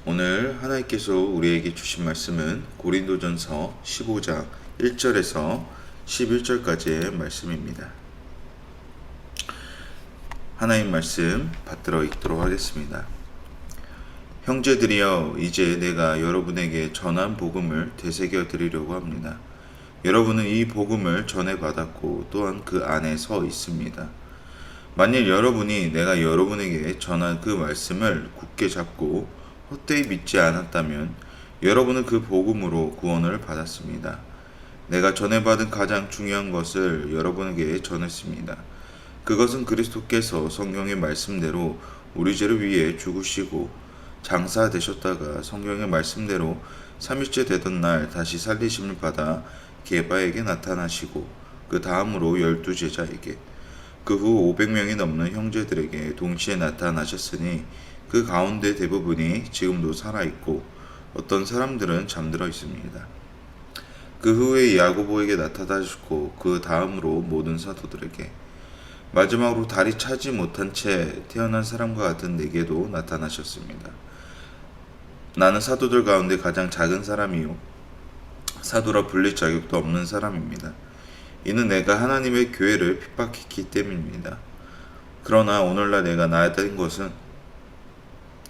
오늘 하나님께서 우리에게 주신 말씀은 고린도전서 15장 1절에서 11절까지의 말씀입니다. 하나님 말씀 받들어 읽도록 하겠습니다. 형제들이여, 이제 내가 여러분에게 전한 복음을 되새겨 드리려고 합니다. 여러분은 이 복음을 전해받았고 또한 그 안에 서 있습니다. 만일 여러분이 내가 여러분에게 전한 그 말씀을 굳게 잡고 헛되이 믿지 않았다면 여러분은 그 복음으로 구원을 받았습니다. 내가 전해받은 가장 중요한 것을 여러분에게 전했습니다. 그것은 그리스도께서 성경의 말씀대로 우리 죄를 위해 죽으시고 장사되셨다가 성경의 말씀대로 3일째 되던 날 다시 살리심을 받아 게바에게 나타나시고 그 다음으로 12제자에게 그 후 500명이 넘는 형제들에게 동시에 나타나셨으니 그 가운데 대부분이 지금도 살아있고 어떤 사람들은 잠들어 있습니다. 그 후에 야고보에게 나타나셨고 그 다음으로 모든 사도들에게, 마지막으로 다리 차지 못한 채 태어난 사람과 같은 내게도 나타나셨습니다. 나는 사도들 가운데 가장 작은 사람이요 사도라 불릴 자격도 없는 사람입니다. 이는 내가 하나님의 교회를 핍박했기 때문입니다. 그러나 오늘날 내가 나된 것은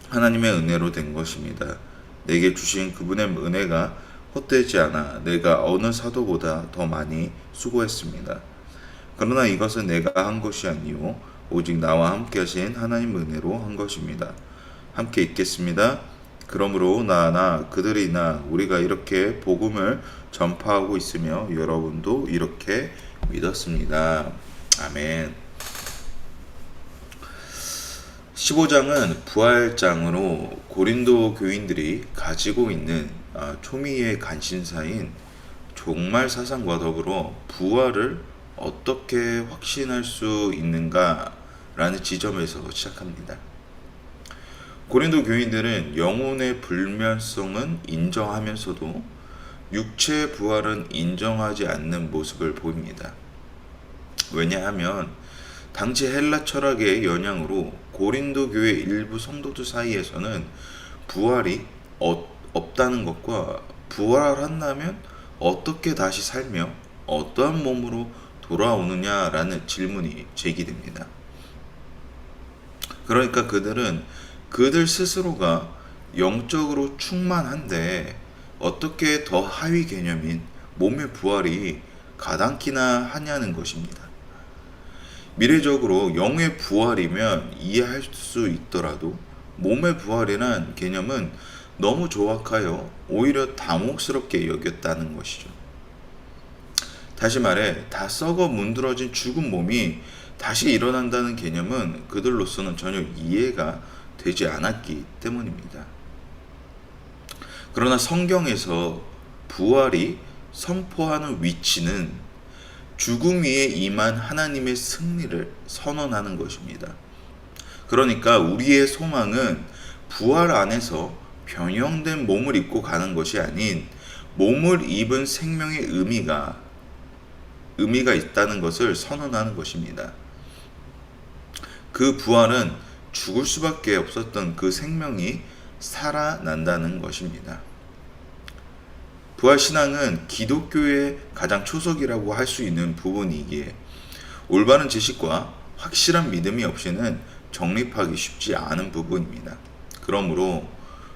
하나님의 은혜로 된 것입니다. 내게 주신 그분의 은혜가 헛되지 않아 내가 어느 사도보다 더 많이 수고했습니다. 그러나 이것은 내가 한 것이 아니요 오직 나와 함께 하신 하나님 은혜로 한 것입니다. 함께 읽겠습니다. 그러므로 나나 그들이나 우리가 이렇게 복음을 전파하고 있으며 여러분도 이렇게 믿었습니다. 아멘. 15장은 부활장으로 고린도 교인들이 가지고 있는 초미의 관심사인 종말 사상과 더불어 부활을 어떻게 확신할 수 있는가 라는 지점에서 시작합니다. 고린도 교인들은 영혼의 불멸성은 인정하면서도 육체의 부활은 인정하지 않는 모습을 보입니다. 왜냐하면 당시 헬라 철학의 영향으로 고린도 교회 일부 성도들 사이에서는 부활이 없다는 것과 부활한다면 어떻게 다시 살며 어떠한 몸으로 돌아오느냐라는 질문이 제기됩니다. 그러니까 그들은 그들 스스로가 영적으로 충만한데 어떻게 더 하위 개념인 몸의 부활이 가당키나 하냐는 것입니다. 미래적으로 영의 부활이면 이해할 수 있더라도 몸의 부활이란 개념은 너무 조악하여 오히려 당혹스럽게 여겼다는 것이죠. 다시 말해, 다 썩어 문드러진 죽은 몸이 다시 일어난다는 개념은 그들로서는 전혀 이해가 되지 않았기 때문입니다. 그러나 성경에서 부활이 선포하는 위치는 죽음 위에 임한 하나님의 승리를 선언하는 것입니다. 그러니까 우리의 소망은 부활 안에서 변형된 몸을 입고 가는 것이 아닌 몸을 입은 생명의 의미가 있다는 것을 선언하는 것입니다. 그 부활은 죽을 수밖에 없었던 그 생명이 살아난다는 것입니다. 부활신앙은 기독교의 가장 초석이라고 할 수 있는 부분이기에 올바른 지식과 확실한 믿음이 없이는 정립하기 쉽지 않은 부분입니다. 그러므로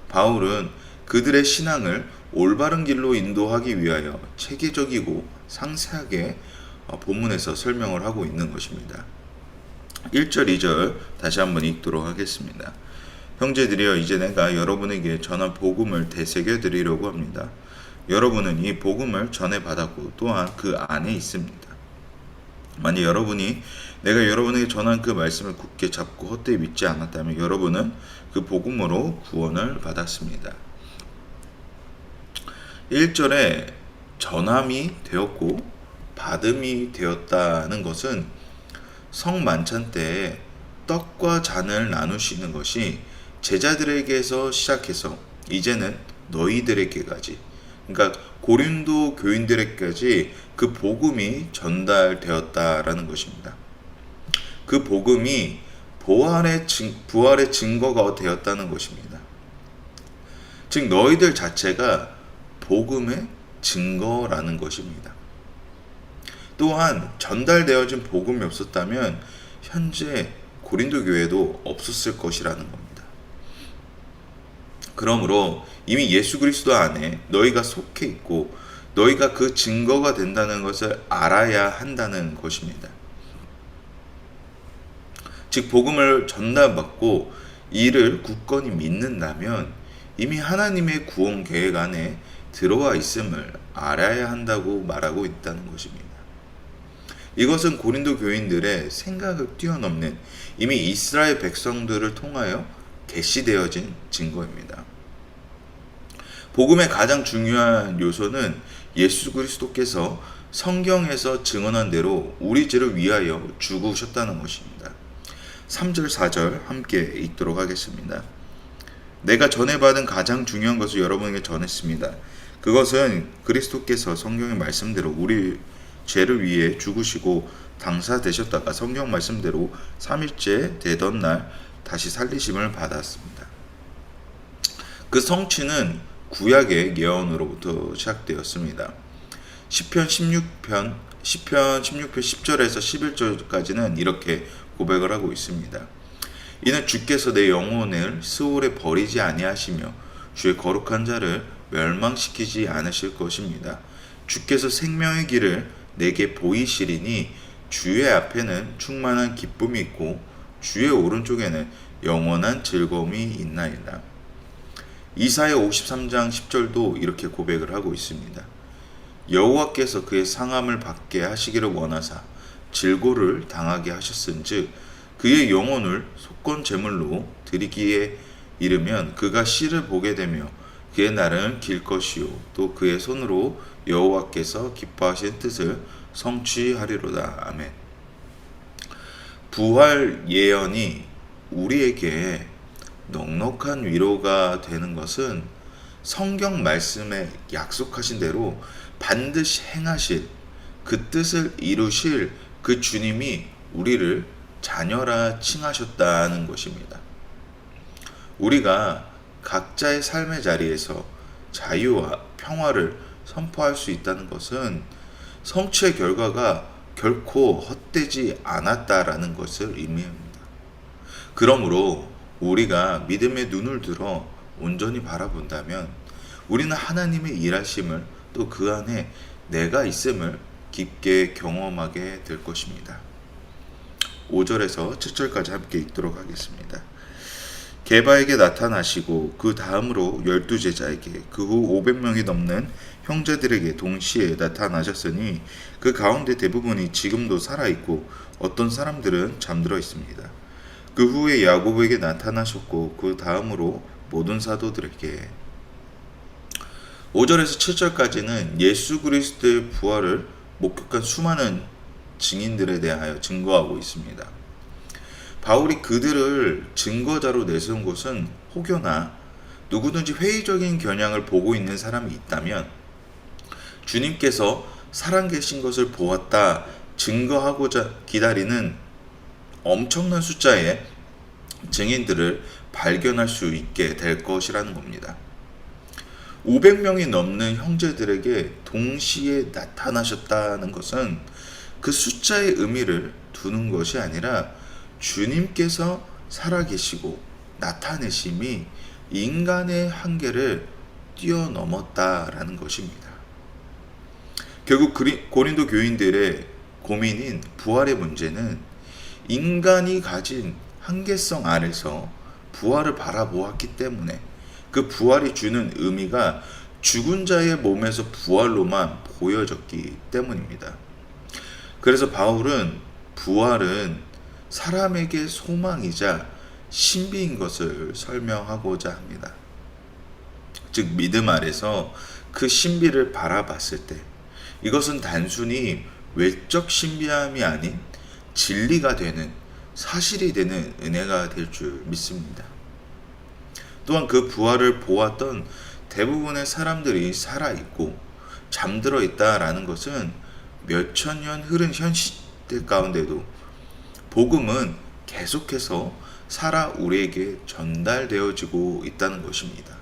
바울은 그들의 신앙을 올바른 길로 인도하기 위하여 체계적이고 상세하게 본문에서 설명을 하고 있는 것입니다. 1절, 2절 다시 한번 읽도록 하겠습니다. 형제들이여, 이제 내가 여러분에게 전한 복음을 되새겨 드리려고 합니다. 여러분은 이 복음을 전해받았고 또한 그 안에 있습니다. 만약 여러분이 내가 여러분에게 전한 그 말씀을 굳게 잡고 헛되이 믿지 않았다면 여러분은 그 복음으로 구원을 받았습니다. 1절에 전함이 되었고 받음이 되었다는 것은 성만찬 때에 떡과 잔을 나누시는 것이 제자들에게서 시작해서 이제는 너희들에게까지, 그러니까 고린도 교인들에게까지 그 복음이 전달되었다라는 것입니다. 그 복음이 부활의 증거가 되었다는 것입니다. 즉 너희들 자체가 복음의 증거라는 것입니다. 또한 전달되어진 복음이 없었다면 현재 고린도 교회도 없었을 것이라는 겁니다. 그러므로 이미 예수 그리스도 안에 너희가 속해 있고 너희가 그 증거가 된다는 것을 알아야 한다는 것입니다. 즉 복음을 전달받고 이를 굳건히 믿는다면 이미 하나님의 구원 계획 안에 들어와 있음을 알아야 한다고 말하고 있다는 것입니다. 이것은 고린도 교인들의 생각을 뛰어넘는 이미 이스라엘 백성들을 통하여 계시되어진 증거입니다. 복음의 가장 중요한 요소는 예수 그리스도께서 성경에서 증언한 대로 우리 죄를 위하여 죽으셨다는 것입니다. 3절 4절 함께 읽도록 하겠습니다. 내가 전해받은 가장 중요한 것을 여러분에게 전했습니다. 그것은 그리스도께서 성경의 말씀대로 우리 죄를 위해 죽으시고 당사되셨다가 성경 말씀대로 3일째 되던 날 다시 살리심을 받았습니다. 그 성취는 구약의 예언으로부터 시작되었습니다. 시편 16편 10절에서 11절까지는 이렇게 고백을 하고 있습니다. 이는 주께서 내 영혼을 스올에 버리지 아니하시며 주의 거룩한 자를 멸망시키지 않으실 것입니다. 주께서 생명의 길을 내게 보이시리니 주의 앞에는 충만한 기쁨이 있고 주의 오른쪽에는 영원한 즐거움이 있나이다. 이사야 53장 10절도 이렇게 고백을 하고 있습니다. 여호와께서 그의 상함을 받게 하시기를 원하사 질고를 당하게 하셨은즉 그의 영혼을 속건 제물로 드리기에 이르면 그가 씨를 보게 되며 그의 날은 길 것이요 또 그의 손으로 여호와께서 기뻐하신 뜻을 성취하리로다. 아멘. 부활 예언이 우리에게 넉넉한 위로가 되는 것은 성경 말씀에 약속하신 대로 반드시 행하실 그 뜻을 이루실 그 주님이 우리를 자녀라 칭하셨다는 것입니다. 우리가 각자의 삶의 자리에서 자유와 평화를 선포할 수 있다는 것은 성취의 결과가 결코 헛되지 않았다라는 것을 의미합니다. 그러므로 우리가 믿음의 눈을 들어 온전히 바라본다면 우리는 하나님의 일하심을 또 그 안에 내가 있음을 깊게 경험하게 될 것입니다. 5절에서 7절까지 함께 읽도록 하겠습니다. 게바에게 나타나시고 그 다음으로 12제자에게 그 후 500명이 넘는 형제들에게 동시에 나타나셨으니 그 가운데 대부분이 지금도 살아있고 어떤 사람들은 잠들어 있습니다. 그 후에 야고보에게 나타나셨고 그 다음으로 모든 사도들에게 5절에서 7절까지는 예수 그리스도의 부활을 목격한 수많은 증인들에 대하여 증거하고 있습니다. 바울이 그들을 증거자로 내세운 것은 혹여나 누구든지 회의적인 겨냥을 보고 있는 사람이 있다면 주님께서 살아계신 것을 보았다 증거하고자 기다리는 엄청난 숫자의 증인들을 발견할 수 있게 될 것이라는 겁니다. 500명이 넘는 형제들에게 동시에 나타나셨다는 것은 그 숫자의 의미를 두는 것이 아니라 주님께서 살아계시고 나타내심이 인간의 한계를 뛰어넘었다라는 것입니다. 결국 고린도 교인들의 고민인 부활의 문제는 인간이 가진 한계성 안에서 부활을 바라보았기 때문에 그 부활이 주는 의미가 죽은 자의 몸에서 부활로만 보여졌기 때문입니다. 그래서 바울은 부활은 사람에게 소망이자 신비인 것을 설명하고자 합니다. 즉 믿음 아래서 그 신비를 바라봤을 때 이것은 단순히 외적 신비함이 아닌 진리가 되는 사실이 되는 은혜가 될 줄 믿습니다. 또한 그 부활을 보았던 대부분의 사람들이 살아있고 잠들어 있다라는 것은 몇천 년 흐른 현 시대 가운데도 복음은 계속해서 살아 우리에게 전달되어지고 있다는 것입니다.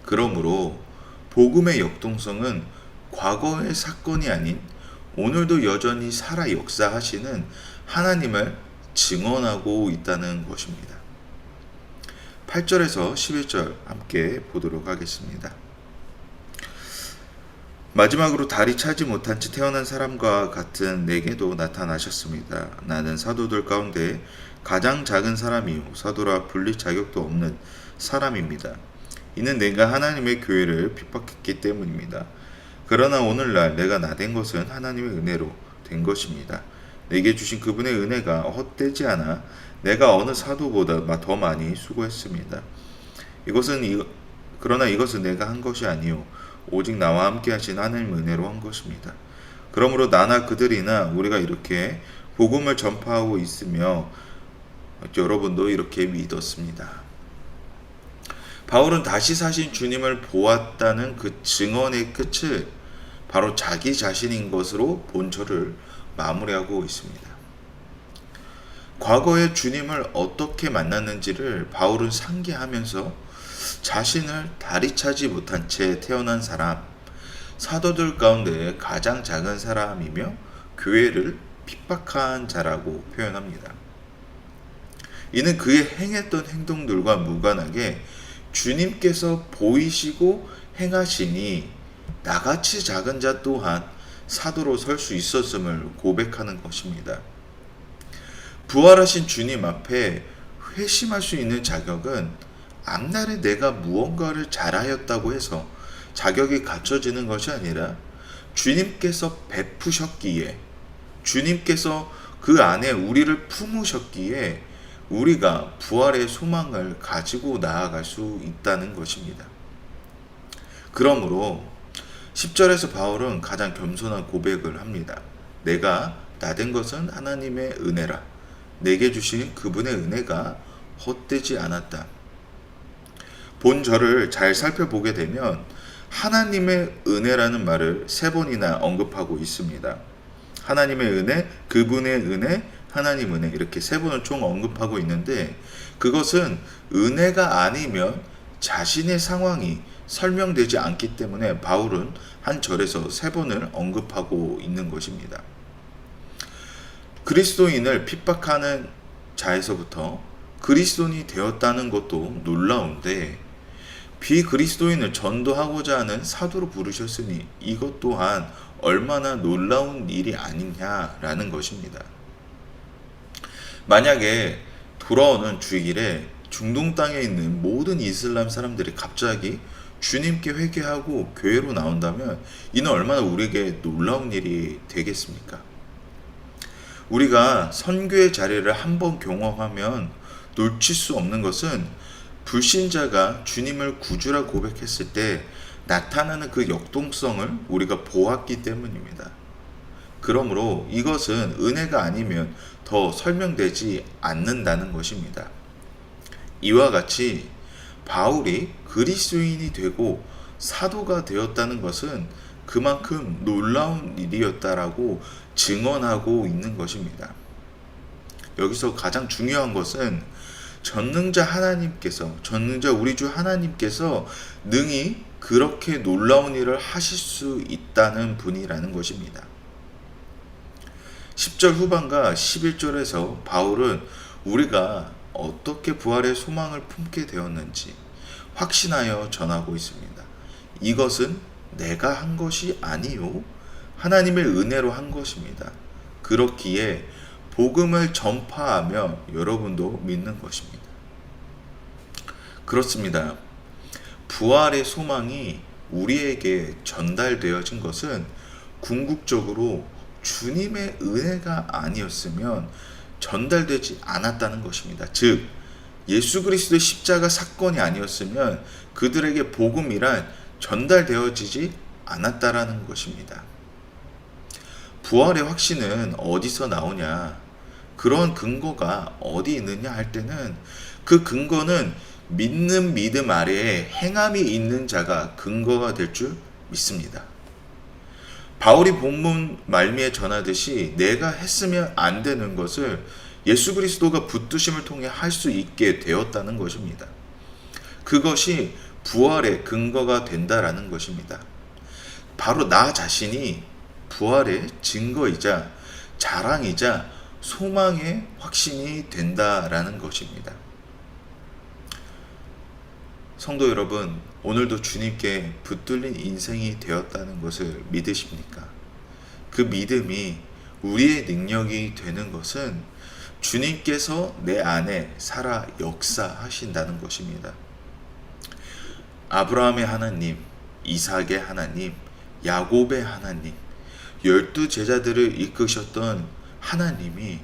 그러므로 복음의 역동성은 과거의 사건이 아닌 오늘도 여전히 살아 역사하시는 하나님을 증언하고 있다는 것입니다. 8절에서 11절 함께 보도록 하겠습니다. 마지막으로 달이 차지 못한 채 태어난 사람과 같은 내게도 나타나셨습니다. 나는 사도들 가운데 가장 작은 사람이요 사도라 불릴 자격도 없는 사람입니다. 이는 내가 하나님의 교회를 핍박했기 때문입니다. 그러나 오늘날 내가 나된 것은 하나님의 은혜로 된 것입니다. 내게 주신 그분의 은혜가 헛되지 않아 내가 어느 사도보다 더 많이 수고했습니다. 그러나 이것은 내가 한 것이 아니요 오직 나와 함께 하신 하나님 은혜로 한 것입니다. 그러므로 나나 그들이나 우리가 이렇게 복음을 전파하고 있으며 여러분도 이렇게 믿었습니다. 바울은 다시 사신 주님을 보았다는 그 증언의 끝을 바로 자기 자신인 것으로 본절을 마무리하고 있습니다. 과거에 주님을 어떻게 만났는지를 바울은 상기하면서 자신을 다리 차지 못한 채 태어난 사람, 사도들 가운데 가장 작은 사람이며 교회를 핍박한 자라고 표현합니다. 이는 그의 행했던 행동들과 무관하게 주님께서 보이시고 행하시니 나같이 작은 자 또한 사도로 설 수 있었음을 고백하는 것입니다. 부활하신 주님 앞에 회심할 수 있는 자격은 앞날에 내가 무언가를 잘하였다고 해서 자격이 갖춰지는 것이 아니라 주님께서 베푸셨기에, 주님께서 그 안에 우리를 품으셨기에 우리가 부활의 소망을 가지고 나아갈 수 있다는 것입니다. 그러므로 10절에서 바울은 가장 겸손한 고백을 합니다. 내가 나된 것은 하나님의 은혜라. 내게 주신 그분의 은혜가 헛되지 않았다. 본절을 잘 살펴보게 되면 하나님의 은혜라는 말을 3번이나 언급하고 있습니다. 하나님의 은혜, 그분의 은혜, 하나님 은혜 이렇게 3번을 총 언급하고 있는데 그것은 은혜가 아니면 자신의 상황이 설명되지 않기 때문에 바울은 한 절에서 3번을 언급하고 있는 것입니다. 그리스도인을 핍박하는 자에서부터 그리스도인이 되었다는 것도 놀라운데 비그리스도인을 전도하고자 하는 사도로 부르셨으니 이것 또한 얼마나 놀라운 일이 아니냐라는 것입니다. 만약에 돌아오는 주일에 중동 땅에 있는 모든 이슬람 사람들이 갑자기 주님께 회개하고 교회로 나온다면 이는 얼마나 우리에게 놀라운 일이 되겠습니까? 우리가 선교의 자리를 한번 경험하면 놓칠 수 없는 것은 불신자가 주님을 구주라 고백했을 때 나타나는 그 역동성을 우리가 보았기 때문입니다. 그러므로 이것은 은혜가 아니면 더 설명되지 않는다는 것입니다. 이와 같이 바울이 그리스도인이 되고 사도가 되었다는 것은 그만큼 놀라운 일이었다라고 증언하고 있는 것입니다. 여기서 가장 중요한 것은 전능자 우리 주 하나님께서 능히 그렇게 놀라운 일을 하실 수 있다는 분이라는 것입니다. 10절 후반과 11절에서 바울은 우리가 어떻게 부활의 소망을 품게 되었는지 확신하여 전하고 있습니다. 이것은 내가 한 것이 아니요 하나님의 은혜로 한 것입니다. 그렇기에 복음을 전파하며 여러분도 믿는 것입니다. 그렇습니다. 부활의 소망이 우리에게 전달되어진 것은 궁극적으로 주님의 은혜가 아니었으면 전달되지 않았다는 것입니다. 즉 예수 그리스도의 십자가 사건이 아니었으면 그들에게 복음이란 전달되어지지 않았다라는 것입니다. 부활의 확신은 어디서 나오냐? 그런 근거가 어디 있느냐 할 때는 그 근거는 믿는 믿음 아래에 행함이 있는 자가 근거가 될 줄 믿습니다. 바울이 본문 말미에 전하듯이 내가 했으면 안 되는 것을 예수 그리스도가 붙드심을 통해 할 수 있게 되었다는 것입니다. 그것이 부활의 근거가 된다라는 것입니다. 바로 나 자신이 부활의 증거이자 자랑이자 소망의 확신이 된다라는 것입니다. 성도 여러분, 오늘도 주님께 붙들린 인생이 되었다는 것을 믿으십니까? 그 믿음이 우리의 능력이 되는 것은 주님께서 내 안에 살아 역사하신다는 것입니다. 아브라함의 하나님, 이삭의 하나님, 야곱의 하나님, 12제자들을 이끄셨던 하나님이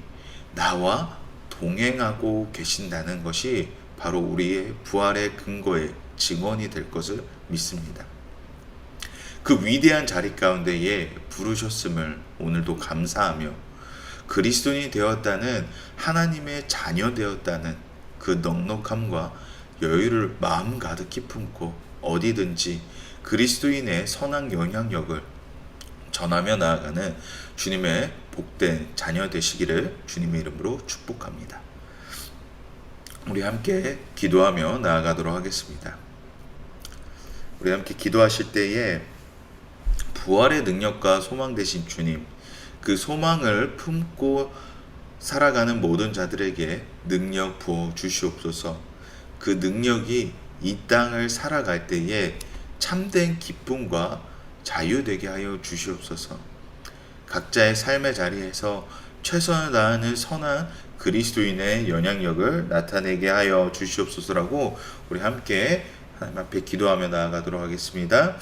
나와 동행하고 계신다는 것이 바로 우리의 부활의 근거의 증언이 될 것을 믿습니다. 그 위대한 자리 가운데에 부르셨음을 오늘도 감사하며 그리스도인이 되었다는, 하나님의 자녀 되었다는 그 넉넉함과 여유를 마음 가득히 품고 어디든지 그리스도인의 선한 영향력을 전하며 나아가는 주님의 복된 자녀 되시기를 주님의 이름으로 축복합니다. 우리 함께 기도하며 나아가도록 하겠습니다. 우리 함께 기도하실 때에 부활의 능력과 소망 되신 주님, 그 소망을 품고 살아가는 모든 자들에게 능력 부어 주시옵소서. 그 능력이 이 땅을 살아갈 때에 참된 기쁨과 자유되게 하여 주시옵소서. 각자의 삶의 자리에서 최선을 다하는 선한 그리스도인의 영향력을 나타내게 하여 주시옵소서라고 우리 함께 하나님 앞에 기도하며 나아가도록 하겠습니다.